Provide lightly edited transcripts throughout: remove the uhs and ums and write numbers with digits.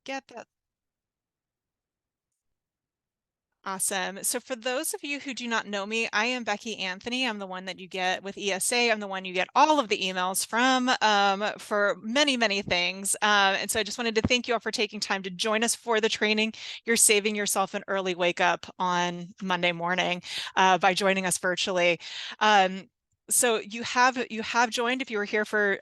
get that. Awesome. So for those of you who do not know me, I am Becky Anthony. I'm the one that you get with ESA. I'm the one you get all of the emails from for many, many things. And so I just wanted to thank you all for taking time to join us for the training. You're saving yourself an early wake up on Monday morning by joining us virtually. So you have joined if you were here for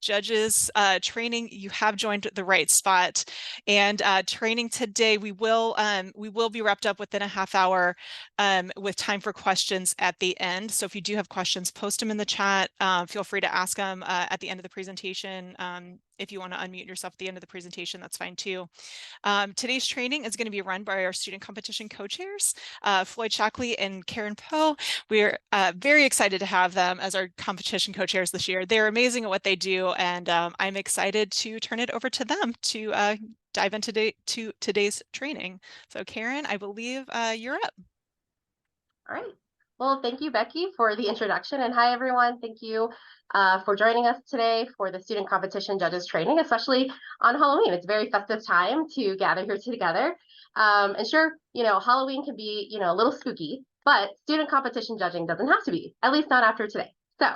judges training, you have joined the right spot. And training today, we will be wrapped up within a half hour with time for questions at the end. So if you do have questions, post them in the chat. Feel free to ask them at the end of the presentation. If you want to unmute yourself at the end of the presentation, that's fine too. Today's training is going to be run by our student competition co-chairs, Floyd Shackley and Karen Poe. We're very excited to have them as our competition co-chairs this year. They're amazing at what they do, and I'm excited to turn it over to them to dive into today's training. So Karen, I believe you're up. All right. Well, thank you, Becky, for the introduction. And hi, everyone. Thank you for joining us today for the student competition judges training, especially on Halloween. It's a very festive time to gather here together. And sure, Halloween can be, a little spooky, but student competition judging doesn't have to be, at least not after today. So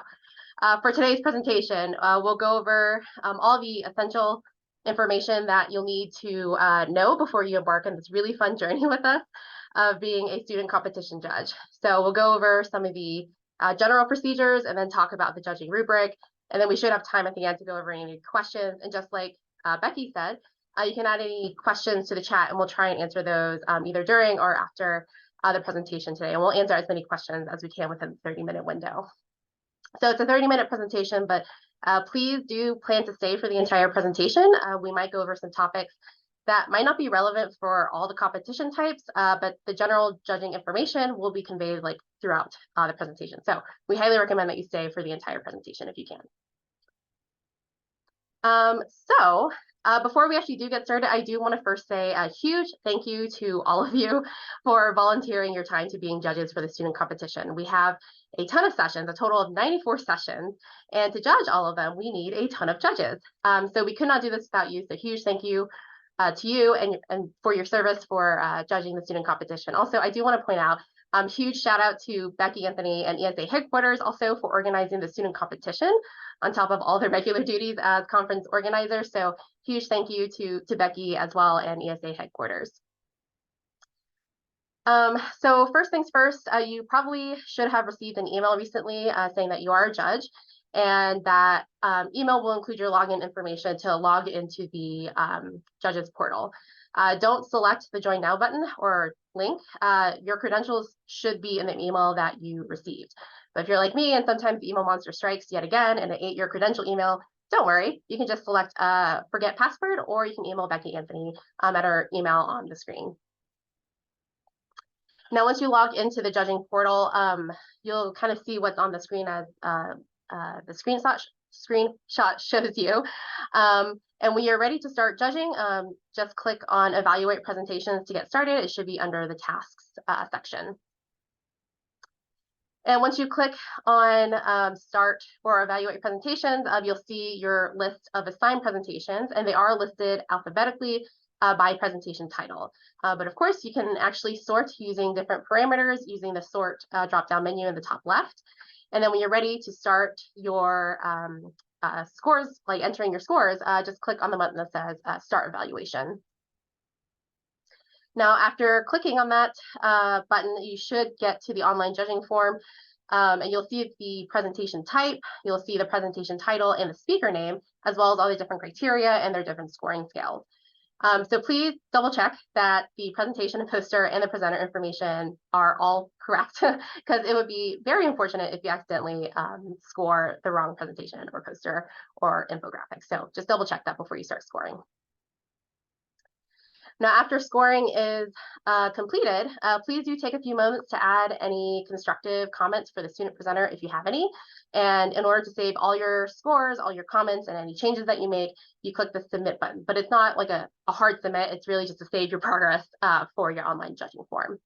for today's presentation, we'll go over all the essential information that you'll need to know before you embark on this really fun journey with us of being a student competition judge. So we'll go over some of the general procedures and then talk about the judging rubric. And then we should have time at the end to go over any questions. And just like Becky said, you can add any questions to the chat and we'll try and answer those either during or after the presentation today. And we'll answer as many questions as we can within the 30-minute window. So it's a 30-minute presentation, but please do plan to stay for the entire presentation. We might go over some topics that might not be relevant for all the competition types, but the general judging information will be conveyed throughout the presentation. So we highly recommend that you stay for the entire presentation if you can. Before we actually do get started, I do want to first say a huge thank you to all of you for volunteering your time to being judges for the student competition. We have a ton of sessions, a total of 94 sessions, and to judge all of them, we need a ton of judges. So we could not do this without you, so huge thank you to you and for your service for judging the student competition. Also, I do want to point out huge shout out to Becky Anthony and ESA headquarters also for organizing the student competition on top of all their regular duties as conference organizers. So huge thank you to Becky as well and ESA headquarters. So first things first, you probably should have received an email recently saying that you are a judge, and that email will include your login information to log into the judges portal. Don't select the Join Now button or link. Your credentials should be in the email that you received. But if you're like me and sometimes the email monster strikes yet again and it ate your credential email, don't worry. You can just select forget password, or you can email Becky Anthony at our email on the screen. Now, once you log into the judging portal, you'll kind of see what's on the screen as the screenshot shows you. And when you're ready to start judging, just click on Evaluate Presentations to get started. It should be under the Tasks section. And once you click on Start or Evaluate Presentations, you'll see your list of assigned presentations, and they are listed alphabetically by presentation title. But of course, you can actually sort using different parameters using the Sort drop-down menu in the top left. And then when you're ready to start your scores, like entering your scores, just click on the button that says Start Evaluation. Now, after clicking on that button, you should get to the online judging form, and you'll see the presentation type, you'll see the presentation title and the speaker name, as well as all the different criteria and their different scoring scales. So please double check that the presentation and poster and the presenter information are all correct, because it would be very unfortunate if you accidentally score the wrong presentation or poster or infographic. So just double check that before you start scoring. Now, after scoring is completed, please do take a few moments to add any constructive comments for the student presenter if you have any. And in order to save all your scores, all your comments, and any changes that you make, you click the Submit button. But it's not like a hard submit. It's really just to save your progress for your online judging form.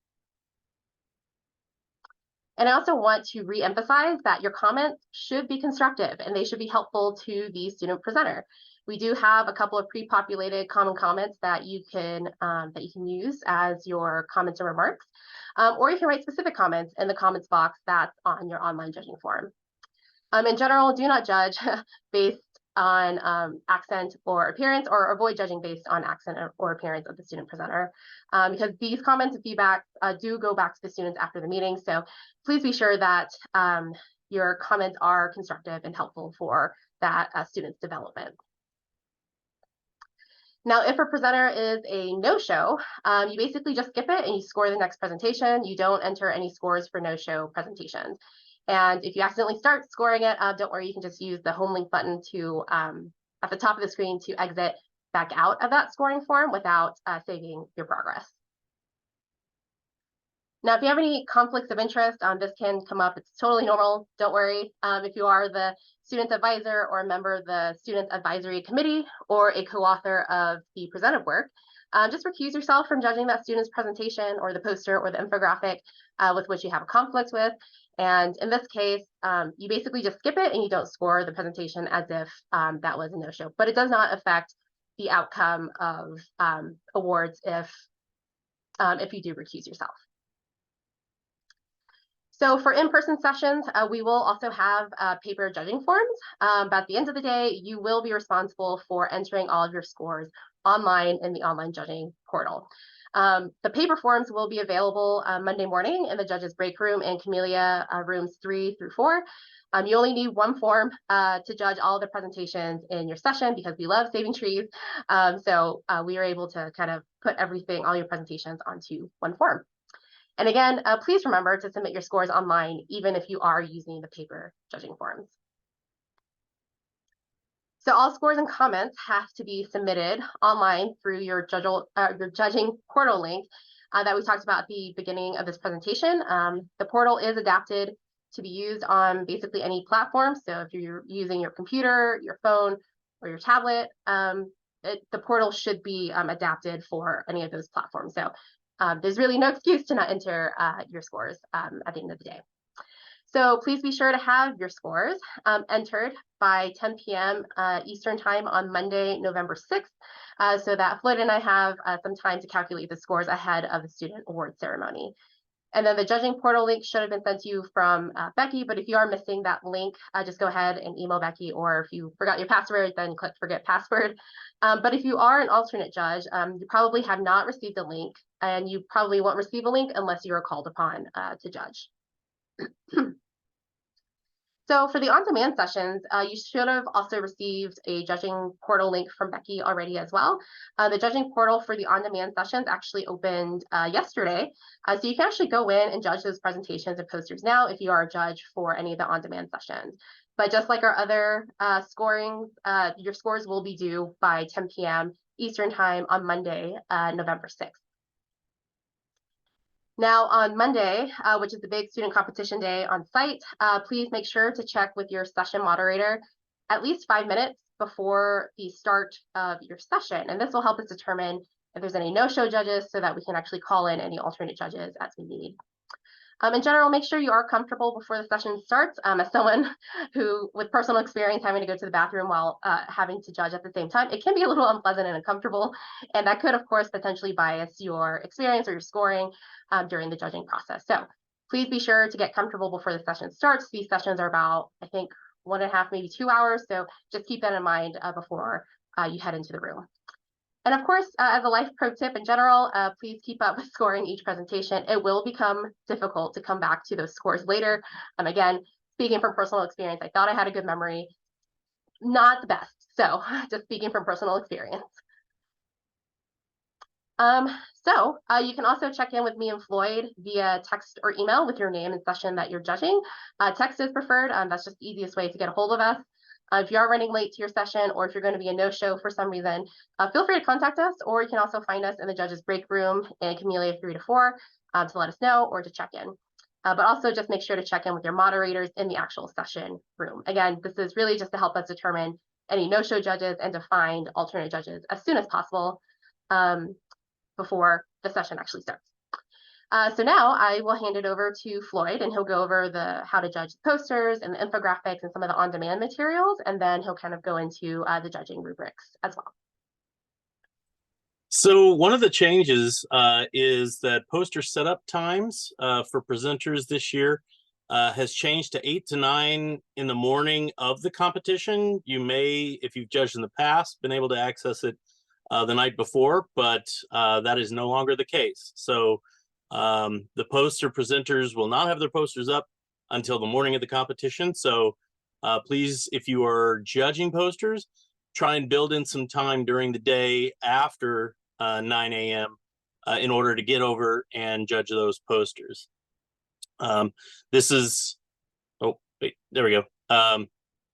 And I also want to re-emphasize that your comments should be constructive and they should be helpful to the student presenter. We do have a couple of pre-populated common comments that you can use as your comments or remarks, or you can write specific comments in the comments box that's on your online judging form. In general, do not judge based on accent or appearance, or avoid judging based on accent or appearance of the student presenter, because these comments and feedback do go back to the students after the meeting. So please be sure that your comments are constructive and helpful for that student's development. Now, if a presenter is a no-show, you basically just skip it and you score the next presentation. You don't enter any scores for no-show presentations. And if you accidentally start scoring it, don't worry, you can just use the home link button to at the top of the screen to exit back out of that scoring form without saving your progress. Now, if you have any conflicts of interest, this can come up. It's totally normal. Don't worry. If you are the student advisor or a member of the student advisory committee or a co-author of the presented work, just recuse yourself from judging that student's presentation or the poster or the infographic with which you have a conflict with. And in this case, you basically just skip it and you don't score the presentation as if that was a no-show. But it does not affect the outcome of awards if you do recuse yourself. So for in-person sessions, we will also have paper judging forms. But at the end of the day, you will be responsible for entering all of your scores online in the online judging portal. The paper forms will be available Monday morning in the judges break room in Camellia rooms 3 through 4. You only need one form to judge all the presentations in your session because we love saving trees. So we are able to kind of put everything, all your presentations onto one form. And again, please remember to submit your scores online, even if you are using the paper judging forms. So all scores and comments have to be submitted online through your judging portal link that we talked about at the beginning of this presentation. The portal is adapted to be used on basically any platform. So if you're using your computer, your phone, or your tablet, the portal should be adapted for any of those platforms. So there's really no excuse to not enter your scores at the end of the day. So please be sure to have your scores entered by 10 p.m. Eastern time on Monday, November 6th, so that Floyd and I have some time to calculate the scores ahead of the student award ceremony. And then the judging portal link should have been sent to you from Becky, but if you are missing that link, just go ahead and email Becky, or if you forgot your password, then click forget password. But if you are an alternate judge, you probably have not received a link, and you probably won't receive a link unless you are called upon to judge. So for the on-demand sessions, you should have also received a judging portal link from Becky already as well. The judging portal for the on-demand sessions actually opened yesterday. So you can actually go in and judge those presentations and posters now if you are a judge for any of the on-demand sessions. But just like our other scorings, your scores will be due by 10 p.m. Eastern time on Monday, November 6th. Now on Monday, which is the big student competition day on site, please make sure to check with your session moderator at least 5 minutes before the start of your session. And this will help us determine if there's any no-show judges so that we can actually call in any alternate judges as we need. In general, make sure you are comfortable before the session starts. As someone who, with personal experience, having to go to the bathroom while having to judge at the same time, it can be a little unpleasant and uncomfortable. And that could, of course, potentially bias your experience or your scoring during the judging process. So please be sure to get comfortable before the session starts. These sessions are about, I think, 1.5, maybe 2 hours. So just keep that in mind before you head into the room. And of course, as a life pro tip in general, please keep up with scoring each presentation. It will become difficult to come back to those scores later. Again, speaking from personal experience, I thought I had a good memory. Not the best. So just speaking from personal experience. You can also check in with me and Floyd via text or email with your name and session that you're judging. Text is preferred. That's just the easiest way to get a hold of us. If you are running late to your session, or if you're going to be a no-show for some reason, feel free to contact us, or you can also find us in the judges break room in Camellia 3 to 4 to let us know or to check in. But also just make sure to check in with your moderators in the actual session room. Again, this is really just to help us determine any no-show judges and to find alternate judges as soon as possible before the session actually starts. So now I will hand it over to Floyd, and he'll go over the how to judge the posters and the infographics and some of the on-demand materials, and then he'll kind of go into the judging rubrics as well. So one of the changes is that poster setup times for presenters this year has changed to 8 to 9 in the morning of the competition. You may, if you've judged in the past, been able to access it the night before, but that is no longer the case. So the poster presenters will not have their posters up until the morning of the competition. So please, if you are judging posters, try and build in some time during the day after 9 a.m. In order to get over and judge those posters. This is, oh, wait, there we go.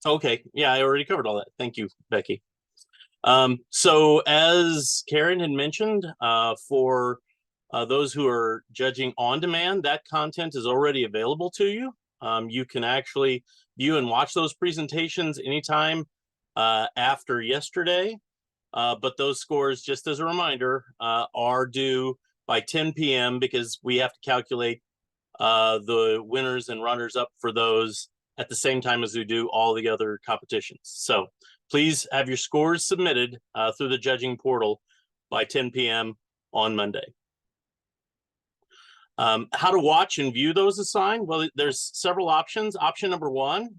Okay, yeah, I already covered all that. Thank you, Becky. So as Karen had mentioned, for those who are judging on demand, that content is already available to you. You can actually view and watch those presentations anytime after yesterday. But those scores, just as a reminder, are due by 10 p.m. because we have to calculate the winners and runners up for those at the same time as we do all the other competitions. So please have your scores submitted through the judging portal by 10 p.m. on Monday. How to watch and view those assigned? Well, there's several options. Option number one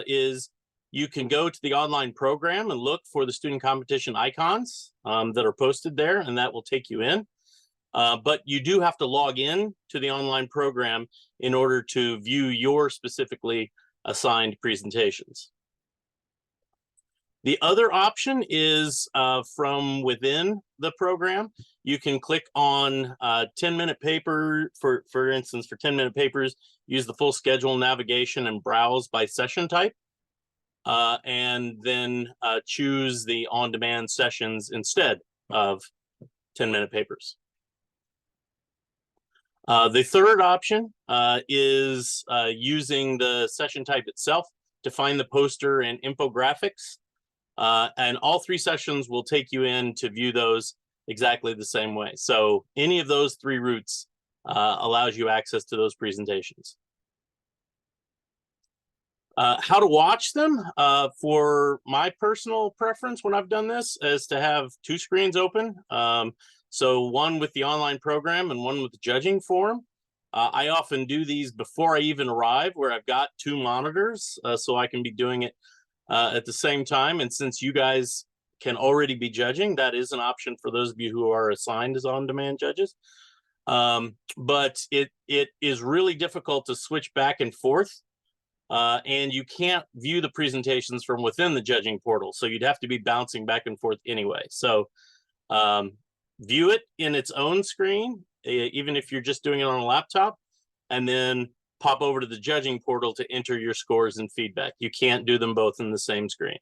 is you can go to the online program and look for the student competition icons that are posted there, and that will take you in. But you do have to log in to the online program in order to view your specifically assigned presentations. The other option is from within the program. You can click on 10-minute paper, for instance, for 10-minute papers, use the full schedule navigation and browse by session type. And then choose the on-demand sessions instead of 10-minute papers. The third option is using the session type itself to find the poster and infographics. And all three sessions will take you in to view those exactly the same way. So any of those three routes allows you access to those presentations. How to watch them, for my personal preference when I've done this is to have two screens open. So one with the online program and one with the judging forum. I often do these before I even arrive, where I've got two monitors so I can be doing it at the same time. And since you guys can already be judging, that is an option for those of you who are assigned as on-demand judges. But it is really difficult to switch back and forth. And you can't view the presentations from within the judging portal. So you'd have to be bouncing back and forth anyway. So view it in its own screen, even if you're just doing it on a laptop, and then pop over to the judging portal to enter your scores and feedback. You can't do them both in the same screen.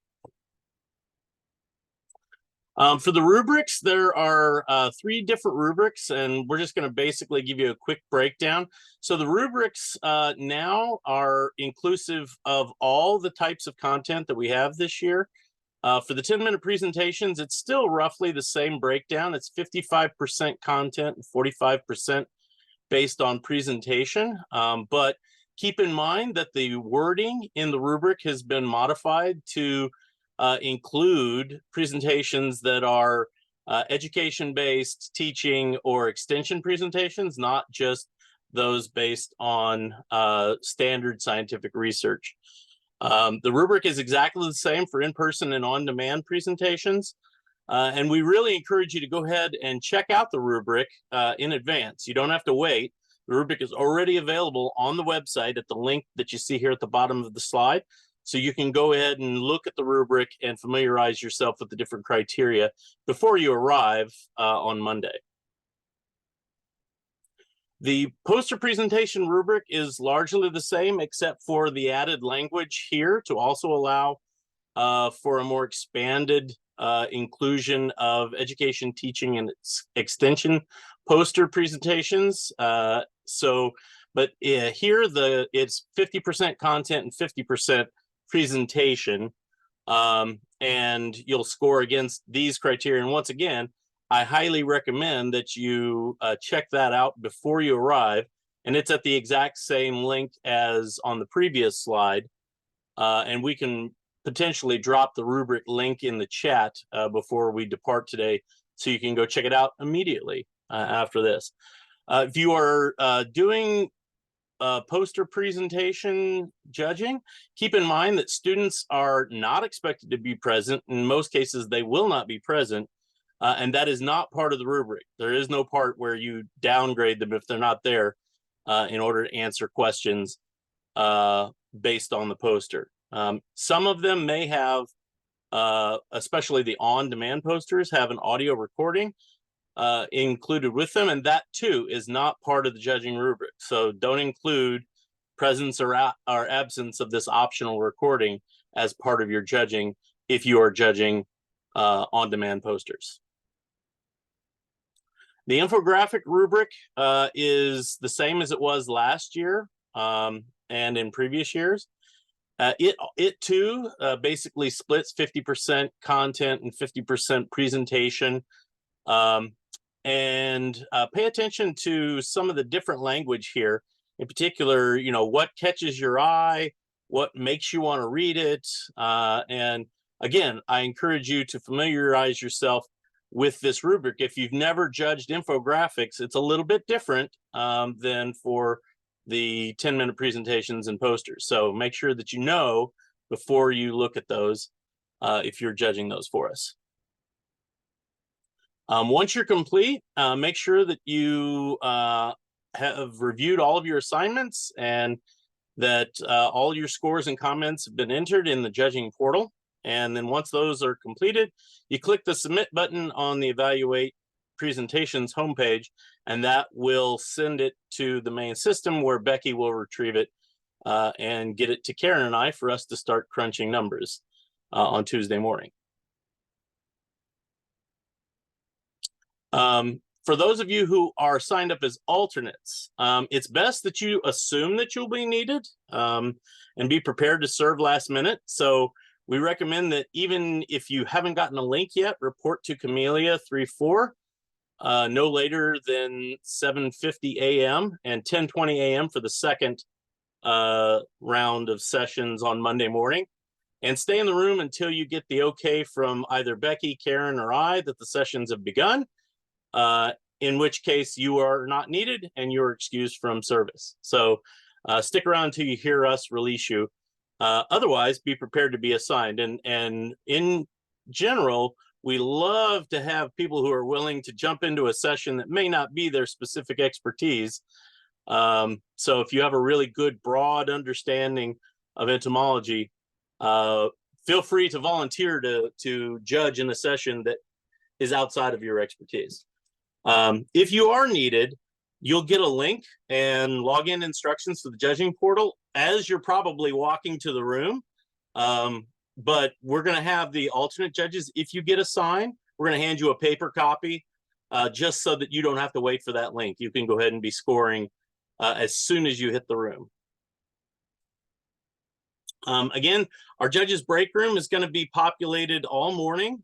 For the rubrics, there are 3 different rubrics, and we're just going to basically give you a quick breakdown. So the rubrics now are inclusive of all the types of content that we have this year. For the 10-minute presentations, it's still roughly the same breakdown. It's 55% content and 45% based on presentation. But keep in mind that the wording in the rubric has been modified to include presentations that are education-based, teaching, or extension presentations, not just those based on standard scientific research. The rubric is exactly the same for in-person and on-demand presentations. And we really encourage you to go ahead and check out the rubric in advance. You don't have to wait. The rubric is already available on the website at the link that you see here at the bottom of the slide. So you can go ahead and look at the rubric and familiarize yourself with the different criteria before you arrive on Monday. The poster presentation rubric is largely the same, except for the added language here to also allow for a more expanded inclusion of education, teaching, and extension poster presentations. But here it's 50% content and 50% presentation, and you'll score against these criteria. And once again, I highly recommend that you check that out before you arrive. And it's at the exact same link as on the previous slide. And we can potentially drop the rubric link in the chat before we depart today, so you can go check it out immediately after this. If you are doing poster presentation judging, keep in mind that students are not expected to be present. In most cases, they will not be present. And that is not part of the rubric. There is no part where you downgrade them if they're not there in order to answer questions based on the poster. Some of them may have, especially the on-demand posters, have an audio recording included with them, and that too is not part of the judging rubric. So don't include presence or absence of this optional recording as part of your judging if you are judging on-demand posters. The infographic rubric is the same as it was last year and in previous years. It too basically splits 50% content and 50% presentation. And pay attention to some of the different language here. In particular, you know, what catches your eye, what makes you want to read it. And again, I encourage you to familiarize yourself with this rubric. If you've never judged infographics, it's a little bit different than for the 10-minute presentations and posters. So make sure that you know before you look at those if you're judging those for us. Once you're complete, make sure that you have reviewed all of your assignments and that all your scores and comments have been entered in the judging portal. And then once those are completed, you click the submit button on the Evaluate Presentations homepage, and that will send it to the main system where Becky will retrieve it and get it to Karen and I for us to start crunching numbers on Tuesday morning. For those of you who are signed up as alternates, it's best that you assume that you'll be needed and be prepared to serve last minute. So we recommend that even if you haven't gotten a link yet, report to Camellia 3-4 no later than 7:50 a.m. and 10:20 a.m. for the second round of sessions on Monday morning. And stay in the room until you get the okay from either Becky, Karen, or I that the sessions have begun. In which case you are not needed and you're excused from service. So stick around until you hear us release you. Otherwise, be prepared to be assigned. And in general, we love to have people who are willing to jump into a session that may not be their specific expertise. So if you have a really good, broad understanding of entomology, feel free to volunteer to judge in a session that is outside of your expertise. If you are needed, you'll get a link and login instructions to the judging portal as you're probably walking to the room. But we're going to have the alternate judges. If you get assigned, we're going to hand you a paper copy just so that you don't have to wait for that link. You can go ahead and be scoring as soon as you hit the room. Again, our judges break room is going to be populated all morning.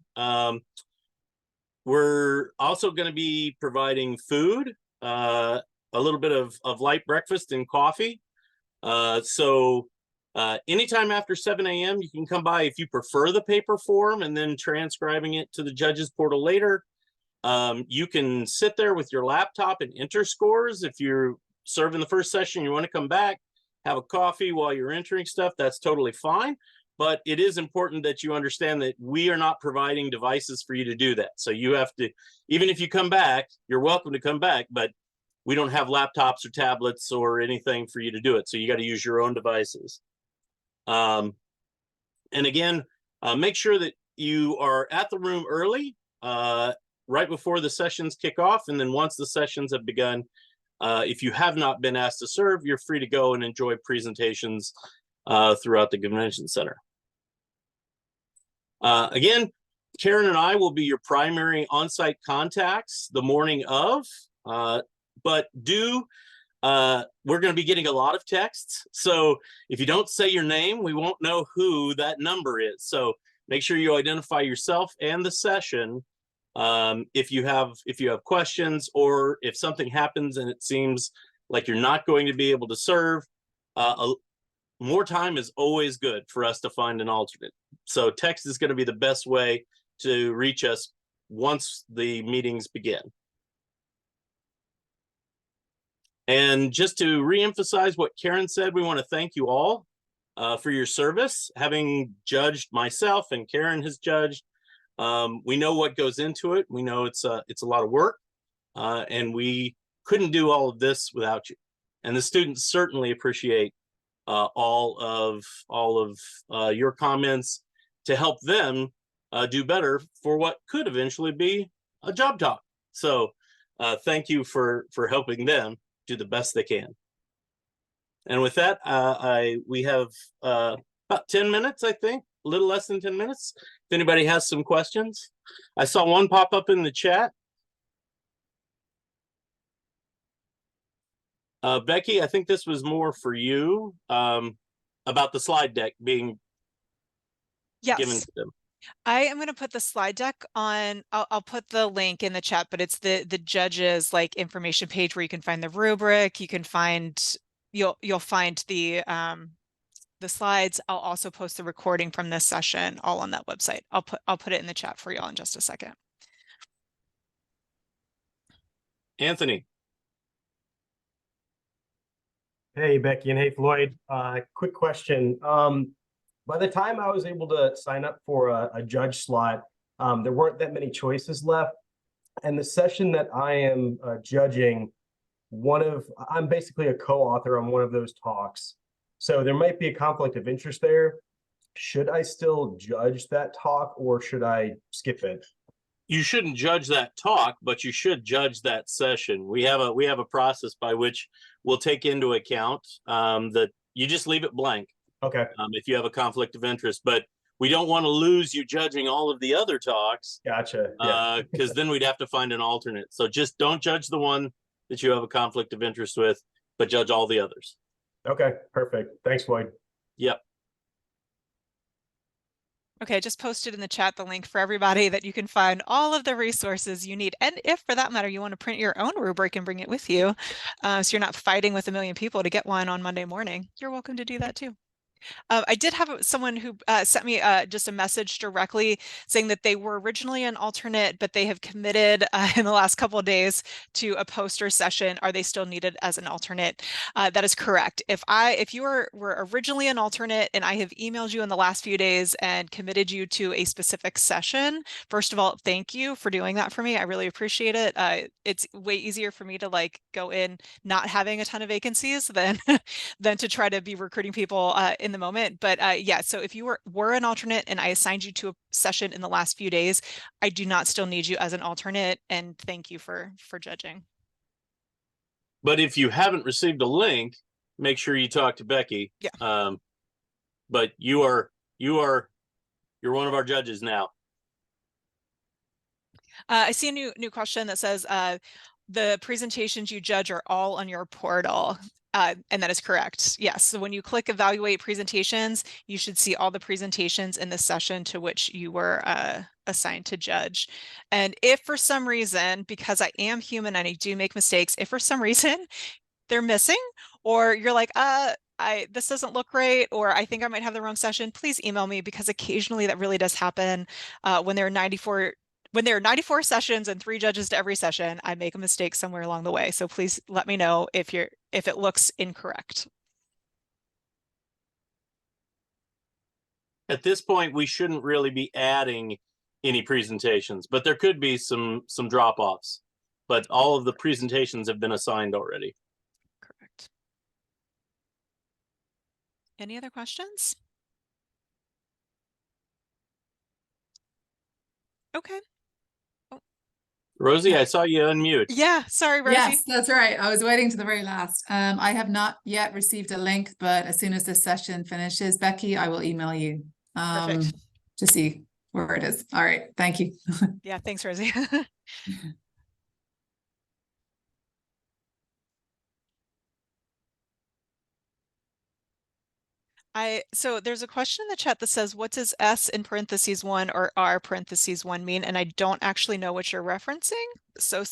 We're also going to be providing food, a little bit of light breakfast and coffee. So anytime after 7 a.m., you can come by if you prefer the paper form and then transcribing it to the judges portal later. You can sit there with your laptop and enter scores. If you're serving the first session, you want to come back, have a coffee while you're entering stuff, that's totally fine. But it is important that you understand that we are not providing devices for you to do that. So you have to, even if you come back, you're welcome to come back, but we don't have laptops or tablets or anything for you to do it. So you got to use your own devices. And again, make sure that you are at the room early, right before the sessions kick off. And then once the sessions have begun, if you have not been asked to serve, you're free to go and enjoy presentations throughout the convention center. Again, Karen and I will be your primary on-site contacts the morning of, but we're going to be getting a lot of texts. So if you don't say your name, we won't know who that number is. So make sure you identify yourself and the session If you have questions, or if something happens and it seems like you're not going to be able to serve, more time is always good for us to find an alternate. So text is going to be the best way to reach us once the meetings begin. And just to reemphasize what Karen said, we want to thank you all for your service. Having judged myself and Karen has judged, we know what goes into it. We know it's a lot of work, and we couldn't do all of this without you. And the students certainly appreciate all of your comments to help them do better for what could eventually be a job talk. So thank you for helping them do the best they can. And with that, we have about 10 minutes, I think, a little less than 10 minutes. If anybody has some questions. I saw one pop up in the chat. Becky, I think this was more for you, about the slide deck being given Yes. to them. I am going to put the slide deck on. I'll put the link in the chat, but it's the judges like information page where you can find the rubric. You can find you'll find the slides. I'll also post the recording from this session all on that website. I'll put it in the chat for y'all in just a second. Anthony. Hey, Becky, and hey, Floyd. Quick question. By the time I was able to sign up for a judge slot, there weren't that many choices left. And the session that I am judging, I'm basically a co-author on one of those talks. So there might be a conflict of interest there. Should I still judge that talk, or should I skip it? You shouldn't judge that talk, but you should judge that session. We have a process by which we'll take into account that you just leave it blank. Okay. If you have a conflict of interest, but we don't want to lose you judging all of the other talks. Gotcha. Yeah. Because then we'd have to find an alternate. So just don't judge the one that you have a conflict of interest with, but judge all the others. Okay, perfect. Thanks, Floyd. Yep. Okay, I just posted in the chat the link for everybody that you can find all of the resources you need. And if, for that matter, you want to print your own rubric and bring it with you, so you're not fighting with a million people to get one on Monday morning, you're welcome to do that too. I did have someone who sent me just a message directly saying that they were originally an alternate, but they have committed in the last couple of days to a poster session. Are they still needed as an alternate? That is correct. If you were originally an alternate and I have emailed you in the last few days and committed you to a specific session, first of all, thank you for doing that for me. I really appreciate it. It's way easier for me to like go in not having a ton of vacancies than than to try to be recruiting people in the moment. But yeah, so if you were an alternate and I assigned you to a session in the last few days, I do not still need you as an alternate, and thank you for judging. But if you haven't received a link, make sure you talk to Becky. Yeah. But you're one of our judges now. I see a new question that says the presentations you judge are all on your portal. And that is correct. Yes. So when you click evaluate presentations, you should see all the presentations in the session to which you were assigned to judge. And if for some reason, because I am human and I do make mistakes, if for some reason they're missing, or you're like, this doesn't look right, or I think I might have the wrong session, please email me, because occasionally that really does happen. When there are 94 sessions and 3 judges to every session, I make a mistake somewhere along the way. So please let me know if it looks incorrect. At this point, we shouldn't really be adding any presentations, but there could be some drop-offs. But all of the presentations have been assigned already. Correct. Any other questions? Okay. Rosie, I saw you unmute. Yeah, sorry, Rosie. Yes, that's right. I was waiting to the very last. I have not yet received a link, but as soon as this session finishes, Becky, I will email you Perfect. to see where it is. All right. Thank you. Yeah, thanks, Rosie. So there's a question in the chat that says, what does S in parentheses 1 or R parentheses 1 mean? And I don't actually know what you're referencing. So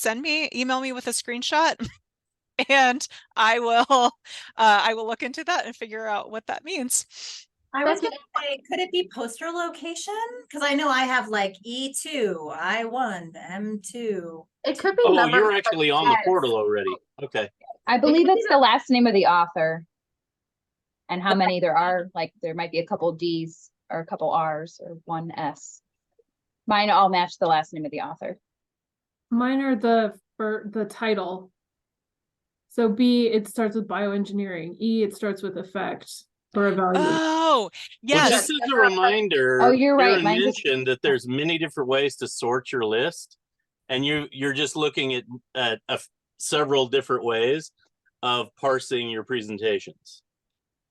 email me with a screenshot and I will look into that and figure out what that means. I was gonna say, could it be poster location? Because I know I have like E2, I1, M2. It could be Oh, number. you're actually on the Yes. portal already. Okay. I believe it's the last name of the author. And how many there are, like there might be a couple D's or a couple R's or one S. Mine all match the last name of the author. Mine are the title. So B, it starts with bioengineering. E, it starts with effect or evaluation. Oh, Well, yes. just as a reminder, Oh, you're right. Karen Mine just- mentioned that there's many different ways to sort your list, and you're just looking at several different ways of parsing your presentations.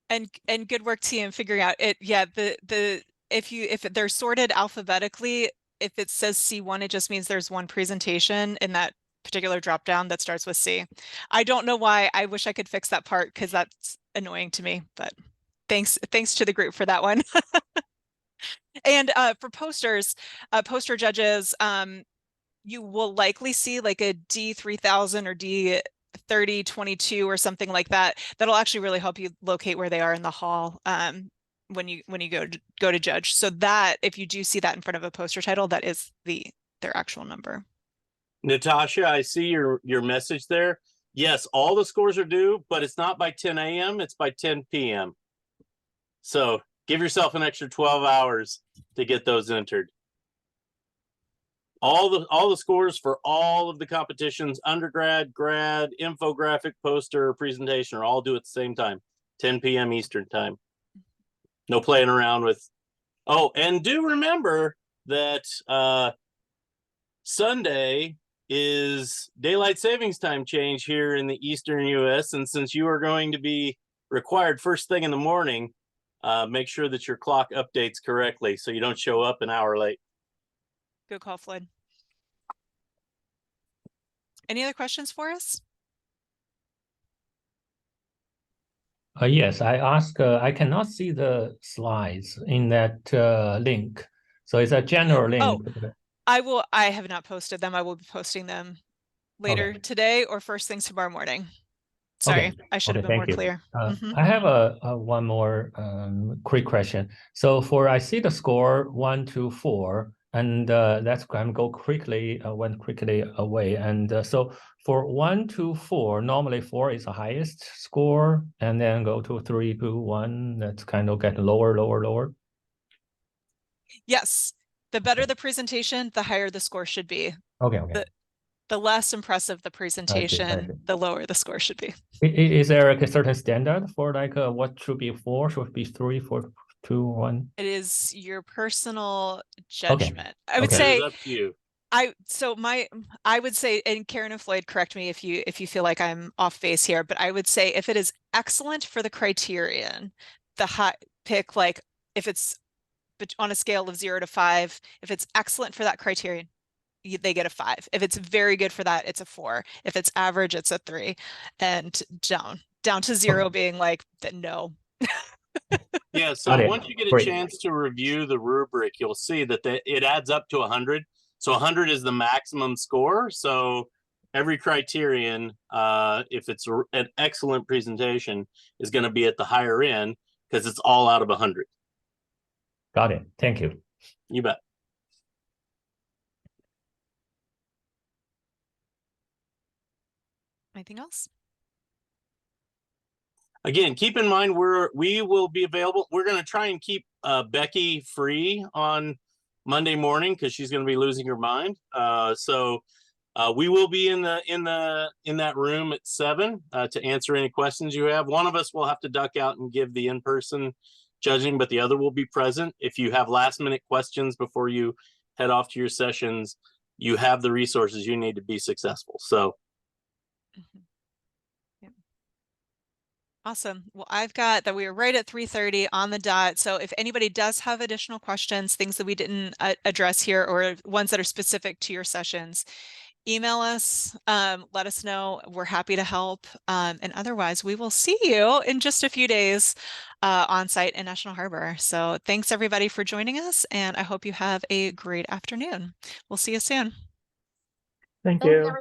And good work, team, figuring out it. Yeah, if they're sorted alphabetically, if it says C1, it just means there's one presentation in that particular drop down that starts with C. I don't know why. I wish I could fix that part because that's annoying to me, but thanks to the group for that one. And for posters, poster judges, you will likely see like a D3000 or D3022 or something like that. That'll actually really help you locate where they are in the hall when you go to judge. So that if you do see that in front of a poster title, that is their actual number. Natasha, I see your message there. Yes, all the scores are due, but it's not by 10 a.m. It's by 10 p.m. So give yourself an extra 12 hours to get those entered. All the scores for all of the competitions, undergrad, grad, infographic, poster, presentation, are all due at the same time, 10 p.m. Eastern time. No playing around with. Oh, and do remember that Sunday is daylight savings time change here in the Eastern US. And since you are going to be required first thing in the morning, make sure that your clock updates correctly so you don't show up an hour late. Good call, Floyd. Any other questions for us? Yes, I ask, I cannot see the slides in that link. So it's a general link. Oh, I have not posted them. I will be posting them later Okay. today or first thing tomorrow morning. Sorry, Okay. I should have been more clear. I have one more quick question. So I see the score 1 to 4, and that's I'm go quickly went quickly away. And so for 1 to 4, normally 4 is the highest score, and then go to 3 to 1. That's kind of get lower. Yes, the better the presentation, the higher the score should be. Okay. The less impressive the presentation, the lower the score should be. Is there a certain standard for like what should be 4? Should it be 3, 4, 2, 1? It is your personal judgment. Okay. I would Okay. say It's up to you. I would say, and Karen and Floyd, correct me if you feel like I'm off base here, but I would say if it is excellent for the criterion, the high pick, like if it's on a scale of 0 to 5, if it's excellent for that criterion, they get a 5. If it's very good for that, it's a 4. If it's average, it's a 3, and down to 0 being like no. Yeah, so once you get a chance to review the rubric, you'll see that it adds up to 100. So 100 is the maximum score. So every criterion, if it's an excellent presentation, is going to be at the higher end because it's all out of 100. Got it. Thank you. You bet. Anything else? Again, keep in mind we will be available. We're going to try and keep Becky free on Monday morning because she's going to be losing her mind. So we will be in that room at 7 to answer any questions you have. One of us will have to duck out and give the in-person judging, but the other will be present. If you have last-minute questions before you head off to your sessions, you have the resources you need to be successful. So. Yeah. Awesome. Well, I've got that we are right at 3:30 on the dot. So if anybody does have additional questions, things that we didn't address here, or ones that are specific to your sessions, email us, let us know. We're happy to help. And otherwise, we will see you in just a few days on site in National Harbor. So thanks everybody for joining us, and I hope you have a great afternoon. We'll see you soon. Thanks, everyone.